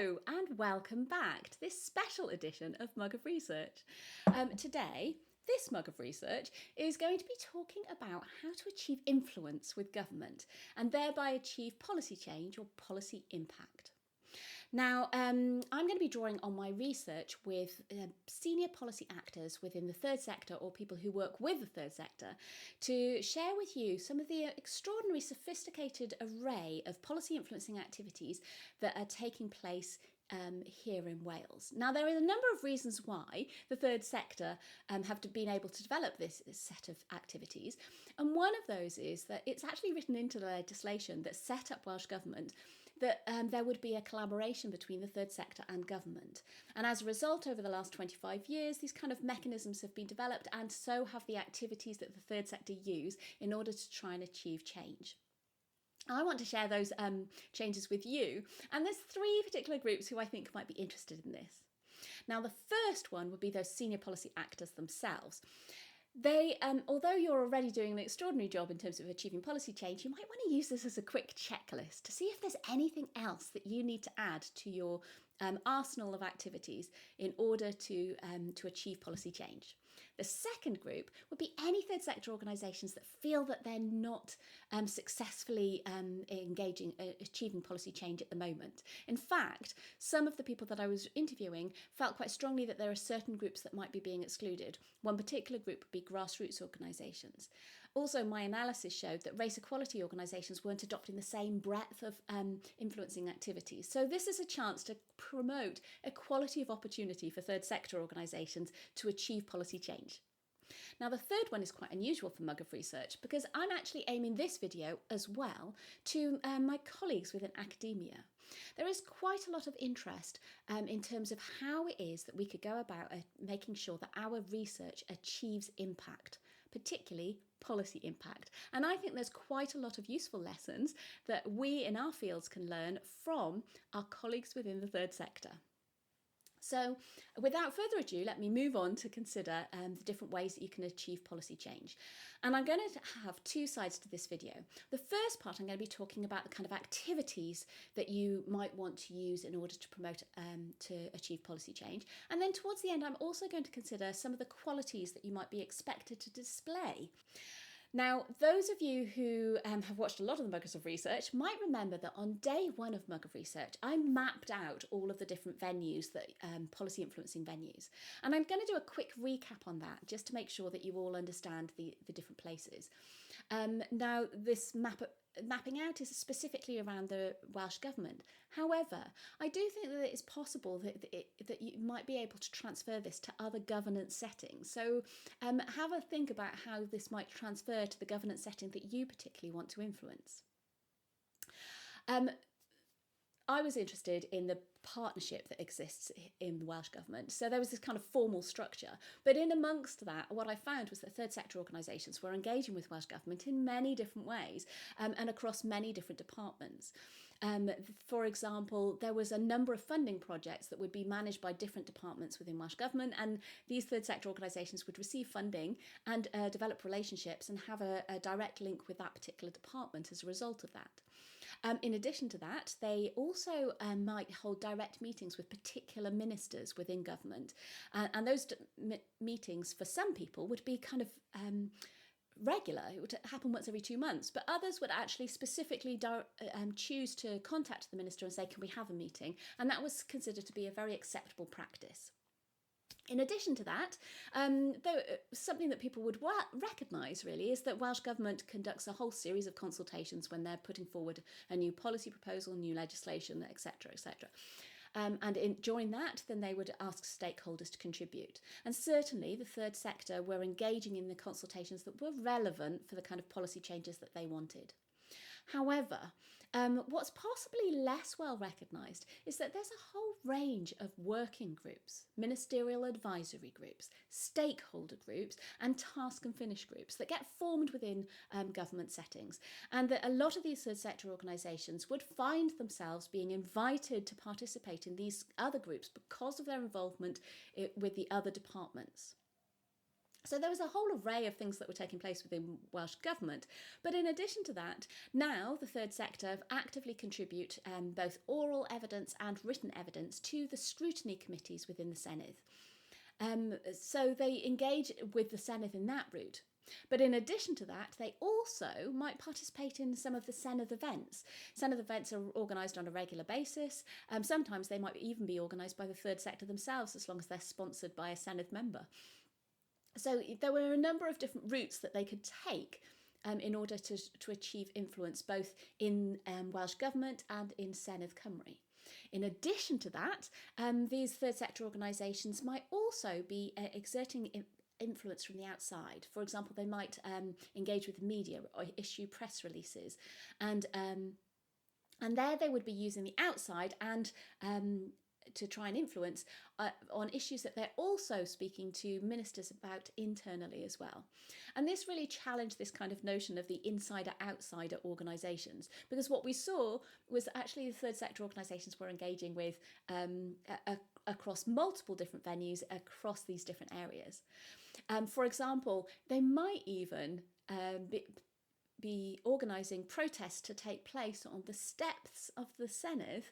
Hello and welcome back to this special edition of Mug of Research. Today, this Mug of Research is going to be talking about how to achieve influence with government and thereby achieve policy change or policy impact. Now, I'm going to be drawing on my research with senior policy actors within the third sector or people who work with the third sector to share with you some of the extraordinary sophisticated array of policy influencing activities that are taking place here in Wales. Now, there are a number of reasons why the third sector have been able to develop this set of activities, and one of those is that it's actually written into the legislation that set up Welsh Government that there would be a collaboration between the third sector and government. And as a result, over the last 25 years, these kind of mechanisms have been developed, and so have the activities that the third sector use in order to try and achieve change. I want to share those changes with you, and there's three particular groups who I think might be interested in this. Now, the first one would be those senior policy actors themselves. They, although you're already doing an extraordinary job in terms of achieving policy change, you might want to use this as a quick checklist to see if there's anything else that you need to add to your arsenal of activities in order to achieve policy change. The second group would be any third sector organisations that feel that they're not successfully achieving policy change at the moment. In fact, some of the people that I was interviewing felt quite strongly that there are certain groups that might be being excluded. One particular group would be grassroots organisations. Also, my analysis showed that race equality organisations weren't adopting the same breadth of influencing activities. So this is a chance to promote equality of opportunity for third sector organisations to achieve policy change. Now, the third one is quite unusual for Mug of Research because I'm actually aiming this video as well to my colleagues within academia. There is quite a lot of interest in terms of how it is that we could go about making sure that our research achieves impact, particularly policy impact. And I think there's quite a lot of useful lessons that we in our fields can learn from our colleagues within the third sector. So without further ado, let me move on to consider the different ways that you can achieve policy change. And I'm going to have two sides to this video. The first part, I'm going to be talking about the kind of activities that you might want to use in order to promote, to achieve policy change. And then towards the end, I'm also going to consider some of the qualities that you might be expected to display. Now, those of you who have watched a lot of the Muggers of Research might remember that on day one of Mug of Research, I mapped out all of the different venues, that policy influencing venues. And I'm going to do a quick recap on that just to make sure that you all understand the different places. Now, this mapping out is specifically around the Welsh Government. However, I do think that it is possible that you might be able to transfer this to other governance settings. So have a think about how this might transfer to the governance setting that you particularly want to influence. I was interested in the partnership that exists in the Welsh Government. So there was this kind of formal structure. But in amongst that, what I found was that third sector organisations were engaging with Welsh Government in many different ways and across many different departments. For example, there was a number of funding projects that would be managed by different departments within Welsh Government, and these third sector organisations would receive funding and develop relationships and have a direct link with that particular department as a result of that. In addition to that, they also might hold direct meetings with particular ministers within government. And those meetings, for some people, would be kind of regular. It would happen once every 2 months. But others would actually specifically choose to contact the minister and say, can we have a meeting? And that was considered to be a very acceptable practice. In addition to that, something that people would recognise really is that Welsh Government conducts a whole series of consultations when they're putting forward a new policy proposal, new legislation, etc., etc. During that, then they would ask stakeholders to contribute. And certainly the third sector were engaging in the consultations that were relevant for the kind of policy changes that they wanted. However, what's possibly less well recognised is that there's a whole range of working groups, ministerial advisory groups, stakeholder groups and task and finish groups that get formed within government settings, and that a lot of these third sector organisations would find themselves being invited to participate in these other groups because of their involvement with the other departments. So there was a whole array of things that were taking place within Welsh Government. But in addition to that, now the third sector actively contribute both oral evidence and written evidence to the scrutiny committees within the Senedd. So they engage with the Senedd in that route. But in addition to that, they also might participate in some of the Senedd events. Senedd events are organised on a regular basis. Sometimes they might even be organised by the third sector themselves, as long as they're sponsored by a Senedd member. So there were a number of different routes that they could take in order to achieve influence both in Welsh Government and in Senedd Cymru. In addition to that, these third sector organisations might also be exerting influence from the outside. For example, they might engage with the media or issue press releases, and there they would be using the outside and to try and influence on issues that they're also speaking to ministers about internally as well. And this really challenged this kind of notion of the insider-outsider organisations, because what we saw was actually the third sector organisations were engaging with across multiple different venues across these different areas. For example, they might even be organising protests to take place on the steps of the Senedd,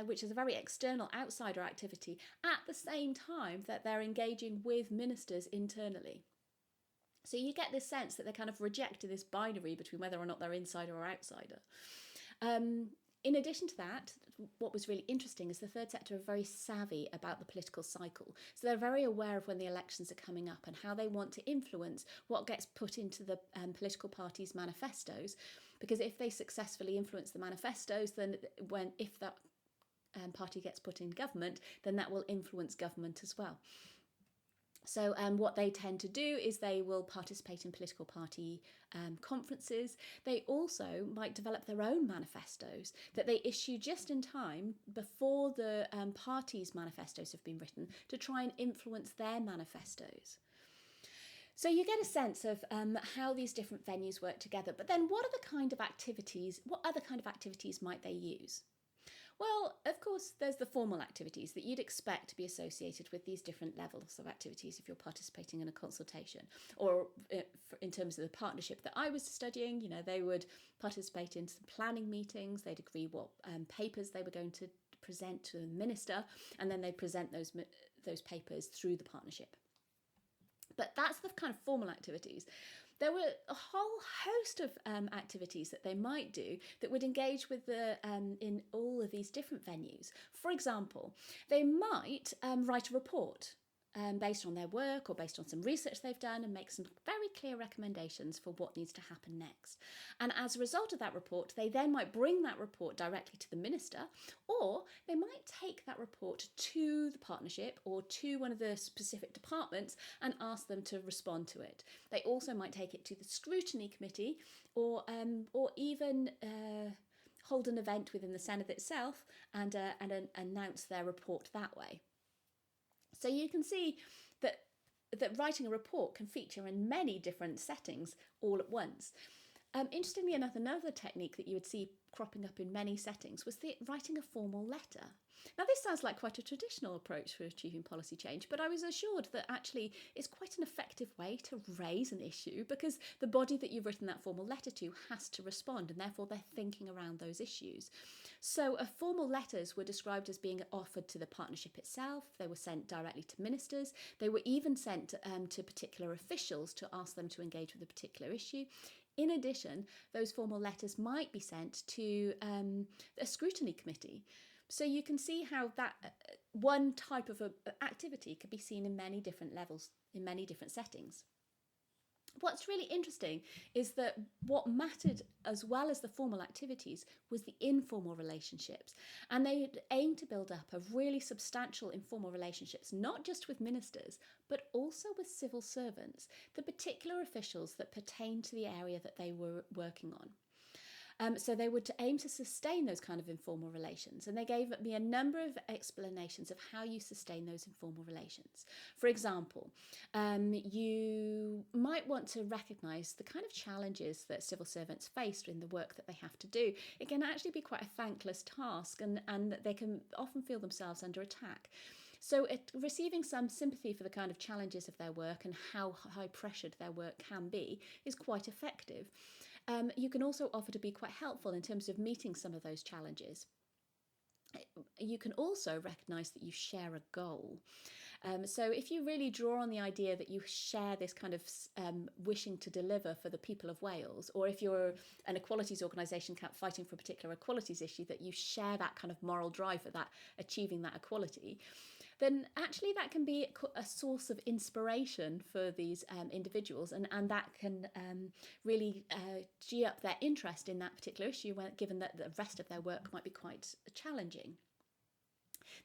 which is a very external outsider activity, at the same time that they're engaging with ministers internally. So you get this sense that they're kind of rejecting this binary between whether or not they're insider or outsider. In addition to that, what was really interesting is the third sector are very savvy about the political cycle. So they're very aware of when the elections are coming up and how they want to influence what gets put into the political parties' manifestos. Because if they successfully influence the manifestos, then if that party gets put in government, then that will influence government as well. So what they tend to do is they will participate in political party conferences. They also might develop their own manifestos that they issue just in time before the parties' manifestos have been written to try and influence their manifestos. So you get a sense of how these different venues work together. But then what other kind of activities might they use? Well, of course, there's the formal activities that you'd expect to be associated with these different levels of activities if you're participating in a consultation. Or in terms of the partnership that I was studying, they would participate in some planning meetings, they'd agree what papers they were going to present to the minister, and then they'd present those papers through the partnership. But that's the kind of formal activities. There were a whole host of activities that they might do that would engage with in all of these different venues. For example, they might write a report based on their work or based on some research they've done and make some very clear recommendations for what needs to happen next. And as a result of that report, they then might bring that report directly to the minister, or they might take that report to the partnership or to one of the specific departments and ask them to respond to it. They also might take it to the scrutiny committee or even hold an event within the Senedd itself and announce their report that way. So you can see that writing a report can feature in many different settings all at once. Interestingly enough, another technique that you would see cropping up in many settings was writing a formal letter. Now, this sounds like quite a traditional approach for achieving policy change, but I was assured that actually it's quite an effective way to raise an issue because the body that you've written that formal letter to has to respond, and therefore they're thinking around those issues. So formal letters were described as being offered to the partnership itself. They were sent directly to ministers. They were even sent to particular officials to ask them to engage with a particular issue. In addition, those formal letters might be sent to a scrutiny committee. So you can see how that one type of activity could be seen in many different levels, in many different settings. What's really interesting is that what mattered as well as the formal activities was the informal relationships. And they aimed to build up a really substantial informal relationships, not just with ministers, but also with civil servants, the particular officials that pertained to the area that they were working on. So they would aim to sustain those kind of informal relations, and they gave me a number of explanations of how you sustain those informal relations. For example, you might want to recognise the kind of challenges that civil servants face in the work that they have to do. It can actually be quite a thankless task, and they can often feel themselves under attack. So receiving some sympathy for the kind of challenges of their work and how high pressured their work can be is quite effective. You can also offer to be quite helpful in terms of meeting some of those challenges. You can also recognise that you share a goal. So if you really draw on the idea that you share this kind of wishing to deliver for the people of Wales, or if you're an equalities organisation fighting for a particular equalities issue, that you share that kind of moral drive for that, achieving that equality, then actually that can be a source of inspiration for these individuals, and that can really gee up their interest in that particular issue, given that the rest of their work might be quite challenging.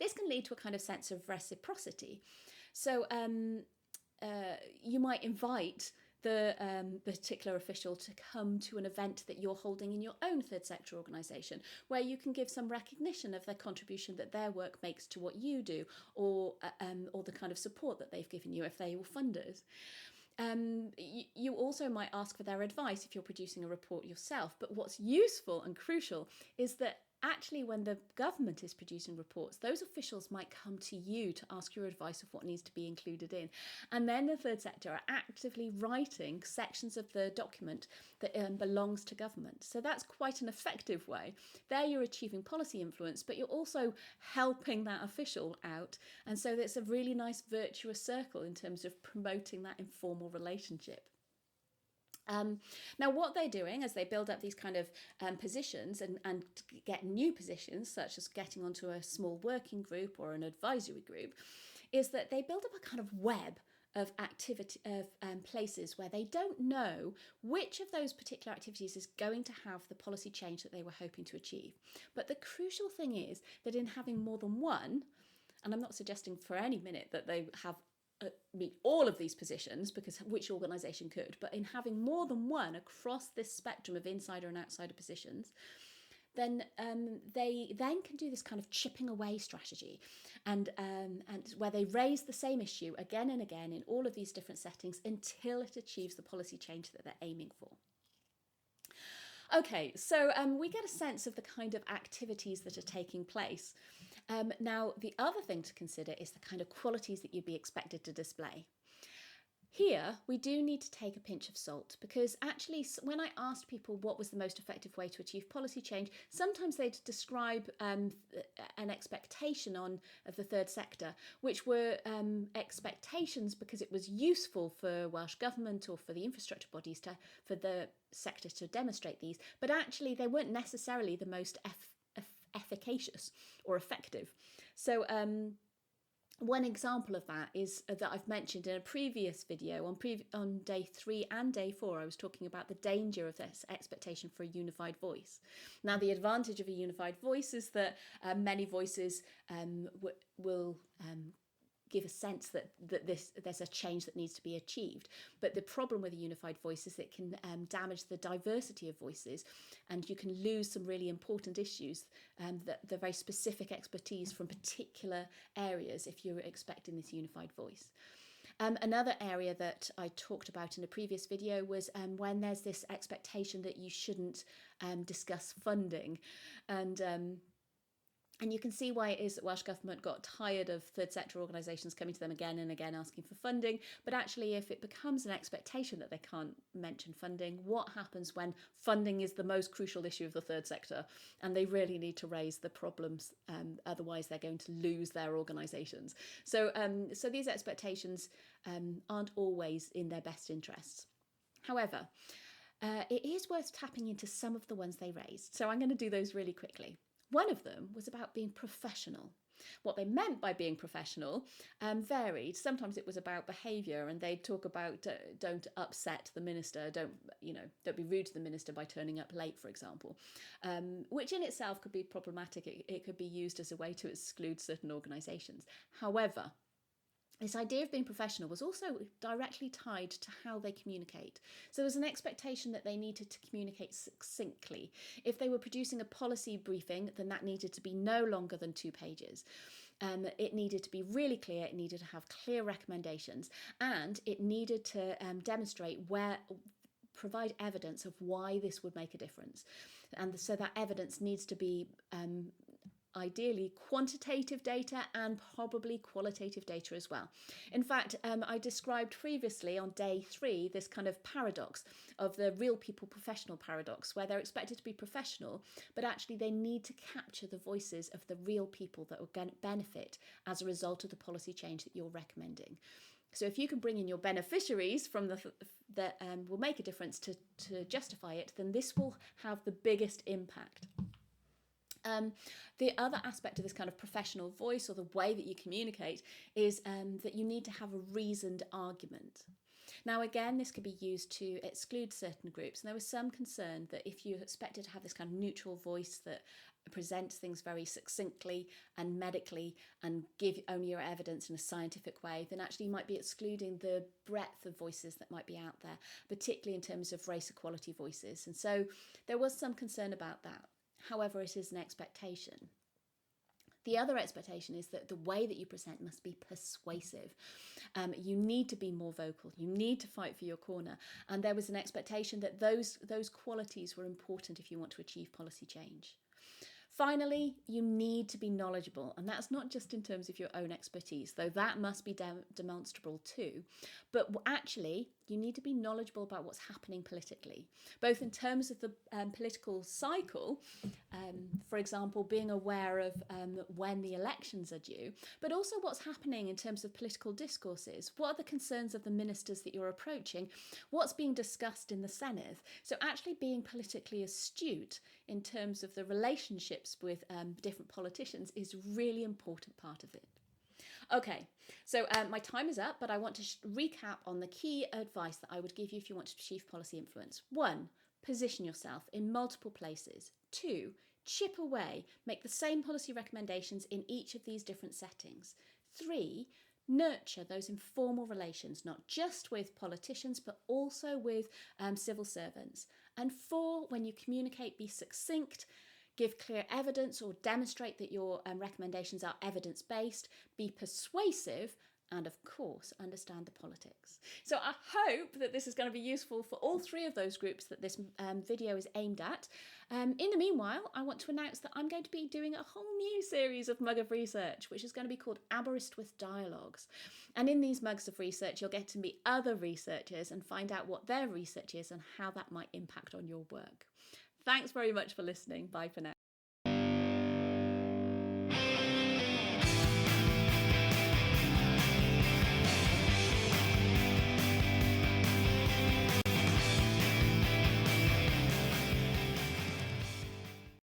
This can lead to a kind of sense of reciprocity. So you might invite the particular official to come to an event that you're holding in your own third sector organisation, where you can give some recognition of their contribution that their work makes to what you do, or the kind of support that they've given you if they were funders. You also might ask for their advice if you're producing a report yourself. But what's useful and crucial is that actually when the government is producing reports, those officials might come to you to ask your advice of what needs to be included in. And then the third sector are actively writing sections of the document that belongs to government. So that's quite an effective way. There you're achieving policy influence, but you're also helping that official out. And so it's a really nice virtuous circle in terms of promoting that informal relationship. Now, what they're doing as they build up these kind of positions and get new positions, such as getting onto a small working group or an advisory group, is that they build up a kind of web of activity of places where they don't know which of those particular activities is going to have the policy change that they were hoping to achieve. But the crucial thing is that in having more than one, and I'm not suggesting for any minute that they have meet all of these positions, because which organisation could, but in having more than one across this spectrum of insider and outsider positions, then they then can do this kind of chipping away strategy, and where they raise the same issue again and again in all of these different settings until it achieves the policy change that they're aiming for. Okay, so we get a sense of the kind of activities that are taking place. Now, the other thing to consider is the kind of qualities that you'd be expected to display. Here, we do need to take a pinch of salt, because actually when I asked people what was the most effective way to achieve policy change, sometimes they'd describe an expectation of the third sector, which were expectations because it was useful for Welsh Government or for the infrastructure bodies for the sector to demonstrate these, but actually they weren't necessarily the most efficacious or effective. So one example of that is that I've mentioned in a previous video on day 3 and day 4. I was talking about the danger of this expectation for a unified voice. Now, the advantage of a unified voice is that many voices will give a sense that there's a change that needs to be achieved. But the problem with a unified voice is it can damage the diversity of voices, and you can lose some really important issues, the very specific expertise from particular areas if you're expecting this unified voice. Another area that I talked about in a previous video was when there's this expectation that you shouldn't discuss funding, and you can see why it is that Welsh Government got tired of third sector organisations coming to them again and again asking for funding. But actually, if it becomes an expectation that they can't mention funding, what happens when funding is the most crucial issue of the third sector and they really need to raise the problems, otherwise they're going to lose their organisations. So these expectations aren't always in their best interests. However, it is worth tapping into some of the ones they raised. So I'm going to do those really quickly. One of them was about being professional. What they meant by being professional varied. Sometimes it was about behaviour, and they'd talk about don't upset the minister, don't be rude to the minister by turning up late, for example, which in itself could be problematic. It could be used as a way to exclude certain organisations. However, this idea of being professional was also directly tied to how they communicate. So there was an expectation that they needed to communicate succinctly. If they were producing a policy briefing, then that needed to be no longer than 2 pages. It needed to be really clear, it needed to have clear recommendations, and it needed to provide evidence of why this would make a difference. And so that evidence needs to be ideally quantitative data and probably qualitative data as well. In fact, I described previously on day 3 this kind of paradox of the real people professional paradox, where they're expected to be professional, but actually they need to capture the voices of the real people that will benefit as a result of the policy change that you're recommending. So if you can bring in your beneficiaries from that will make a difference to justify it, then this will have the biggest impact. The other aspect of this kind of professional voice, or the way that you communicate, is that you need to have a reasoned argument. Now, again, this could be used to exclude certain groups, and there was some concern that if you expected to have this kind of neutral voice that presents things very succinctly and medically and give only your evidence in a scientific way, then actually you might be excluding the breadth of voices that might be out there, particularly in terms of race equality voices. And so there was some concern about that. However, it is an expectation. The other expectation is that the way that you present must be persuasive. You need to be more vocal. You need to fight for your corner. And there was an expectation that those qualities were important if you want to achieve policy change. Finally, you need to be knowledgeable, and that's not just in terms of your own expertise, though that must be demonstrable too, but actually you need to be knowledgeable about what's happening politically, both in terms of the political cycle, for example, being aware of when the elections are due, but also what's happening in terms of political discourses. What are the concerns of the ministers that you're approaching? What's being discussed in the Senedd? So actually being politically astute in terms of the relationships with different politicians is a really important part of it. Okay, so my time is up, but I want to recap on the key advice that I would give you if you want to achieve policy influence. 1, position yourself in multiple places. 2, chip away, make the same policy recommendations in each of these different settings. 3, nurture those informal relations, not just with politicians, but also with civil servants. And 4, when you communicate, be succinct, give clear evidence or demonstrate that your recommendations are evidence-based, be persuasive, and of course, understand the politics. So I hope that this is going to be useful for all 3 of those groups that this video is aimed at. In the meanwhile, I want to announce that I'm going to be doing a whole new series of Mug of Research, which is going to be called Aberystwyth Dialogues. And in these Mugs of Research, you'll get to meet other researchers and find out what their research is and how that might impact on your work. Thanks very much for listening. Bye for now.